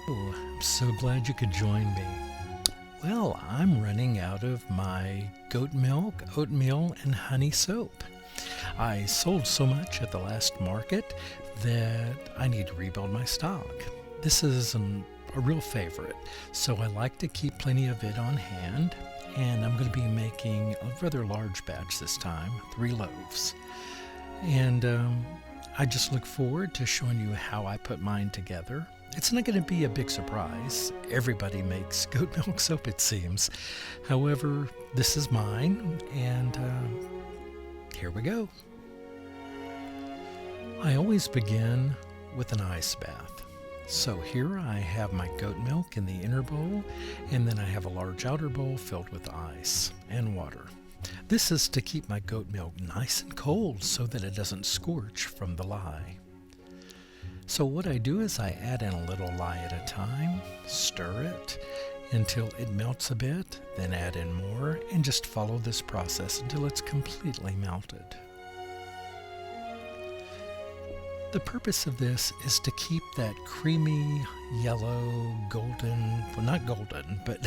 Oh, I'm so glad you could join me. Well, I'm running out of my goat milk, oatmeal, and honey soap. I sold so much at the last market that I need to rebuild my stock. This is a real favorite, so I like to keep plenty of it on hand, and I'm going to be making a rather large batch this time, 3 loaves. And I just look forward to showing you how I put mine together. It's not going to be a big surprise. Everybody makes goat milk soap, it seems. However, this is mine, and here we go. I always begin with an ice bath. So here I have my goat milk in the inner bowl, and then I have a large outer bowl filled with ice and water. This is to keep my goat milk nice and cold so that it doesn't scorch from the lye. So what I do is I add in a little lye at a time, stir it until it melts a bit, then add in more, and just follow this process until it's completely melted. The purpose of this is to keep that creamy, yellow, golden, well, not golden, but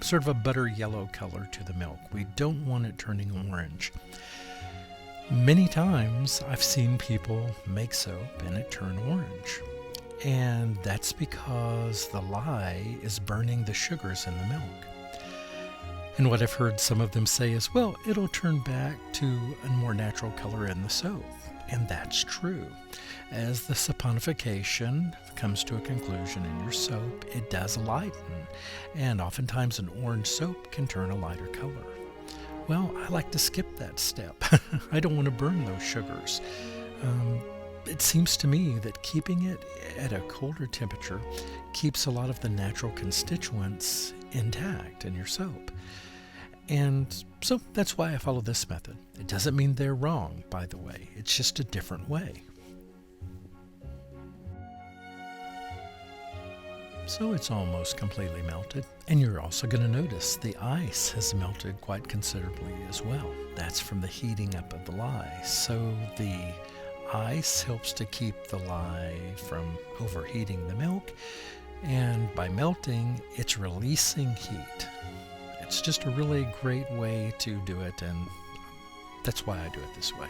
sort of a butter yellow color to the milk. We don't want it turning orange. Many times I've seen people make soap and it turn orange. And that's because the lye is burning the sugars in the milk. And what I've heard some of them say is, well, it'll turn back to a more natural color in the soap. And that's true. As the saponification comes to a conclusion in your soap, it does lighten, and oftentimes an orange soap can turn a lighter color. Well, I like to skip that step. I don't want to burn those sugars. It seems to me that keeping it at a colder temperature keeps a lot of the natural constituents intact in your soap. And so that's why I follow this method. It doesn't mean they're wrong, by the way. It's just a different way. So it's almost completely melted. And you're also going to notice the ice has melted quite considerably as well. That's from the heating up of the lye. So the ice helps to keep the lye from overheating the milk. And by melting, it's releasing heat. It's just a really great way to do it, and that's why I do it this way.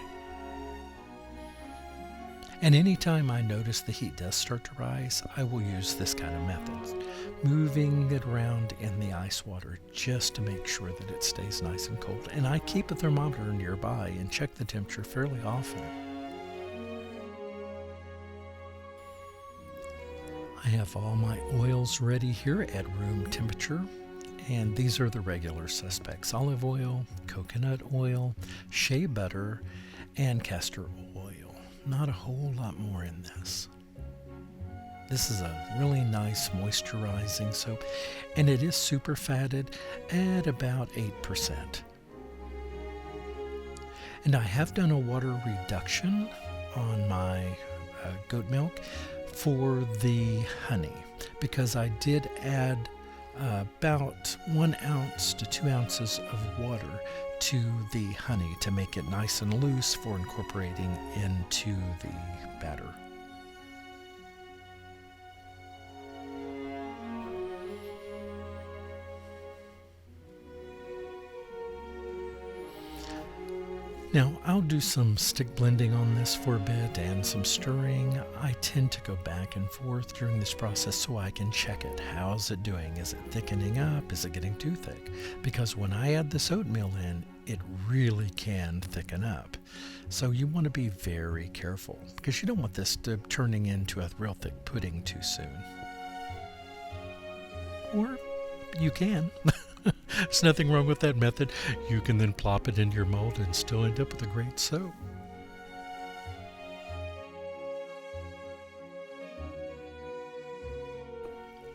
And anytime I notice the heat does start to rise, I will use this kind of method, moving it around in the ice water just to make sure that it stays nice and cold. And I keep a thermometer nearby and check the temperature fairly often. I have all my oils ready here at room temperature. And these are the regular suspects: olive oil, coconut oil, shea butter, and castor oil. Not a whole lot more in this. This is a really nice moisturizing soap, and it is super fatted at about 8%. And I have done a water reduction on my goat milk for the honey, because I did add about 1 ounce to 2 ounces of water to the honey to make it nice and loose for incorporating into the batter. Now, I'll do some stick blending on this for a bit and some stirring. I tend to go back and forth during this process so I can check it. How's it doing? Is it thickening up? Is it getting too thick? Because when I add this oatmeal in, it really can thicken up. So you want to be very careful, because you don't want this to turning into a real thick pudding too soon. Or you can. There's nothing wrong with that method. You can then plop it into your mold and still end up with a great soap.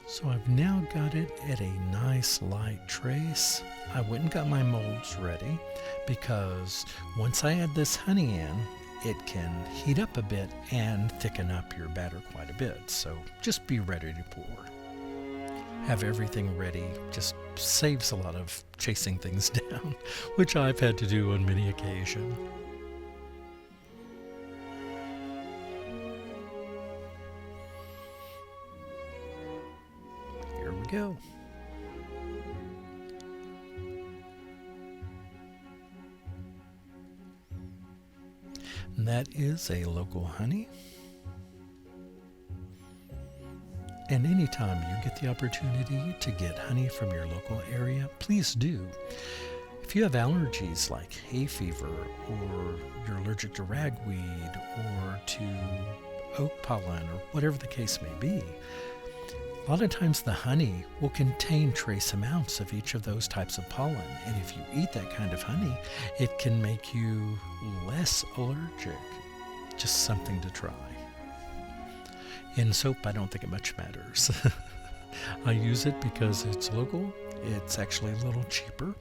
So I've now got it at a nice light trace. I went and got my molds ready, because once I add this honey in, it can heat up a bit and thicken up your batter quite a bit. So just be ready to pour. Have everything ready just saves a lot of chasing things down, which I've had to do on many occasions. go. And that is a local honey. And anytime you get the opportunity to get honey from your local area, please do. If you have allergies like hay fever, or you're allergic to ragweed, or to oak pollen, or whatever the case may be, a lot of times the honey will contain trace amounts of each of those types of pollen. And if you eat that kind of honey, it can make you less allergic. Just something to try. In soap, I don't think it much matters. I use it because it's local. It's actually a little cheaper,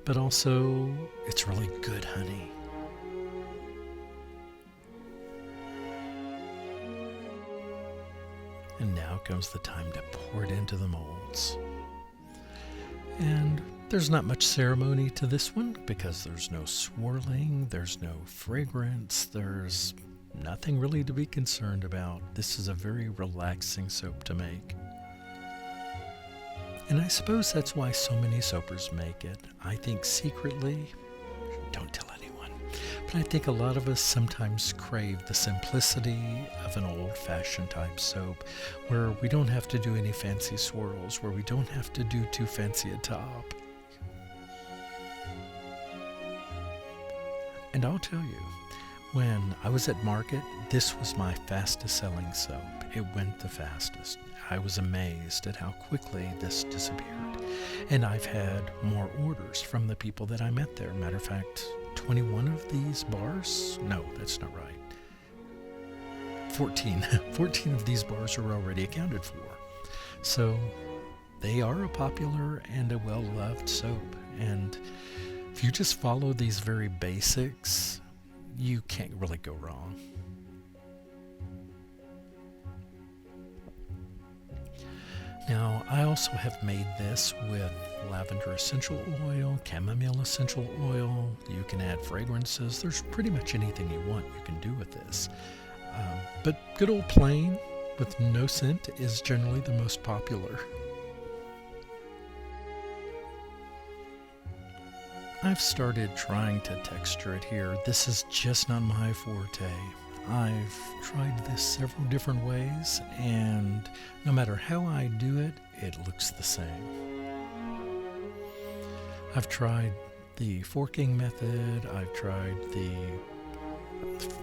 but also it's really good honey. And now comes the time to pour it into the molds. And there's not much ceremony to this one because there's no swirling, there's no fragrance, there's nothing really to be concerned about. This is a very relaxing soap to make. And I suppose that's why so many soapers make it. I think secretly, don't tell anyone, but I think a lot of us sometimes crave the simplicity of an old-fashioned type soap where we don't have to do any fancy swirls, where we don't have to do too fancy a top. And I'll tell you, when I was at market, this was my fastest selling soap. It went the fastest. I was amazed at how quickly this disappeared. And I've had more orders from the people that I met there. Matter of fact, 21 of these bars, no, that's not right. 14 of these bars are already accounted for. So they are a popular and a well-loved soap. And if you just follow these very basics, you can't really go wrong. Now, I also have made this with lavender essential oil, chamomile essential oil. You can add fragrances. There's pretty much anything you want you can do with this. But good old plain with no scent is generally the most popular. I've started trying to texture it here. This is just not my forte. I've tried this several different ways, and no matter how I do it, it looks the same. I've tried the forking method. I've tried the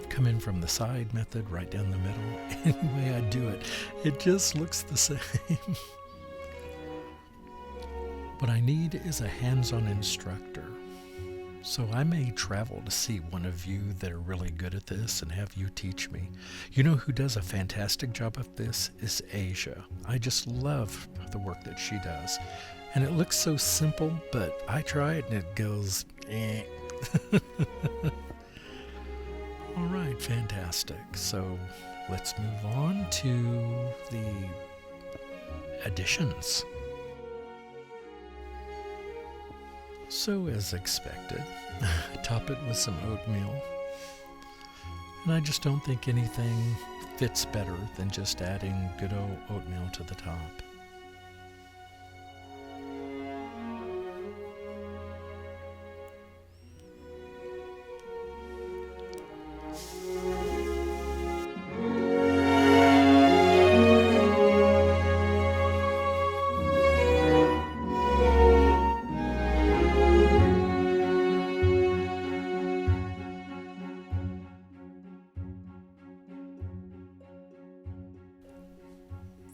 come in from the side method, right down the middle. Any way I do it, it just looks the same. What I need is a hands-on instructor. So I may travel to see one of you that are really good at this and have you teach me. You know who does a fantastic job of this is Asia. I just love the work that she does. And it looks so simple, but I try it and it goes, eh. All right, fantastic. So let's move on to the additions. So, as expected, top it with some oatmeal. And I just don't think anything fits better than just adding good old oatmeal to the top.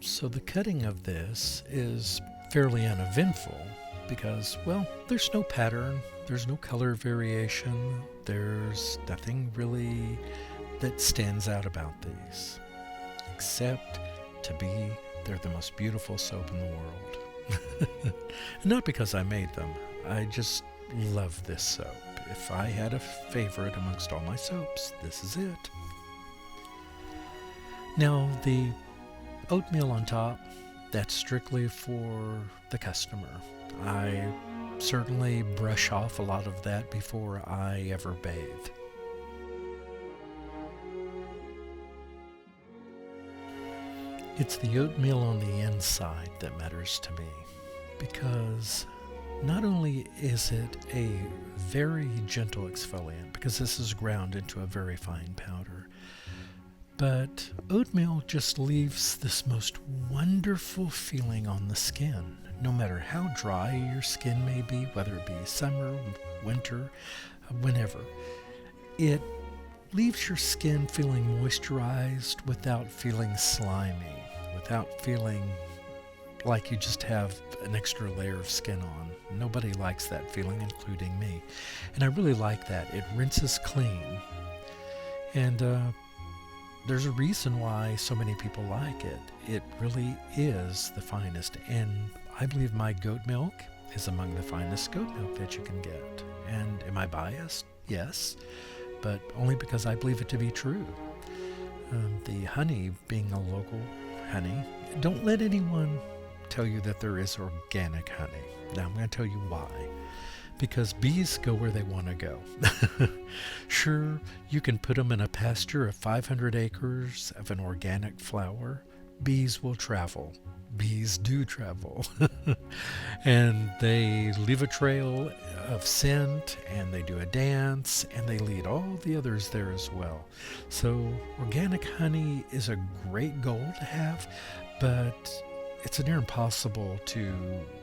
So the cutting of this is fairly uneventful because, well, there's no pattern, there's no color variation, there's nothing really that stands out about these, except they're the most beautiful soap in the world. Not because I made them, I just love this soap. If I had a favorite amongst all my soaps, this is it. Now, the oatmeal on top, that's strictly for the customer. I certainly brush off a lot of that before I ever bathe. It's the oatmeal on the inside that matters to me, because not only is it a very gentle exfoliant, because this is ground into a very fine powder, but oatmeal just leaves this most wonderful feeling on the skin, no matter how dry your skin may be, whether it be summer, winter, whenever. It leaves your skin feeling moisturized without feeling slimy, without feeling like you just have an extra layer of skin on. Nobody likes that feeling, including me. And I really like that. It rinses clean. And there's a reason why so many people like it. It really is the finest. And I believe my goat milk is among the finest goat milk that you can get. And am I biased? Yes, but only because I believe it to be true. The honey being a local honey, don't let anyone tell you that there is organic honey. Now I'm going to tell you why. Because bees go where they want to go. Sure, you can put them in a pasture of 500 acres of an organic flower. Bees will travel. Bees do travel. And they leave a trail of scent, and they do a dance, and they lead all the others there as well. So organic honey is a great goal to have, but it's near impossible to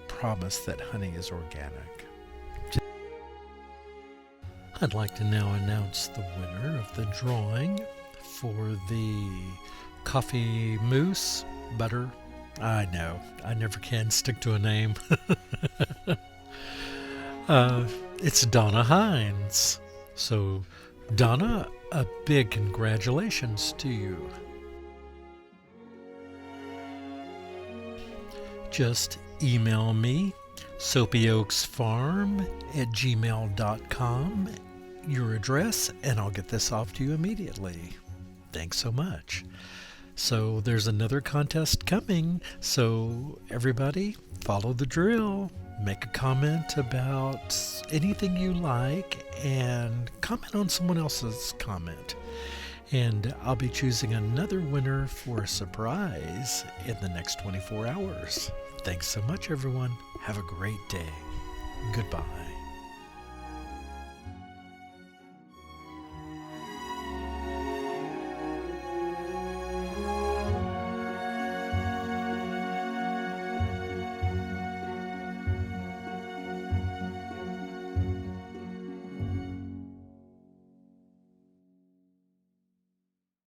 promise that honey is organic. I'd like to now announce the winner of the drawing for the coffee mousse butter. I know, I never can stick to a name. It's Donna Hines. So, Donna, a big congratulations to you. Just email me, soapyoaksfarm@gmail.com, your address, and I'll get this off to you immediately. Thanks so much. So there's another contest coming, so everybody follow the drill. Make a comment about anything you like and comment on someone else's comment. And I'll be choosing another winner for a surprise in the next 24 hours. Thanks so much, everyone. Have a great day. Goodbye.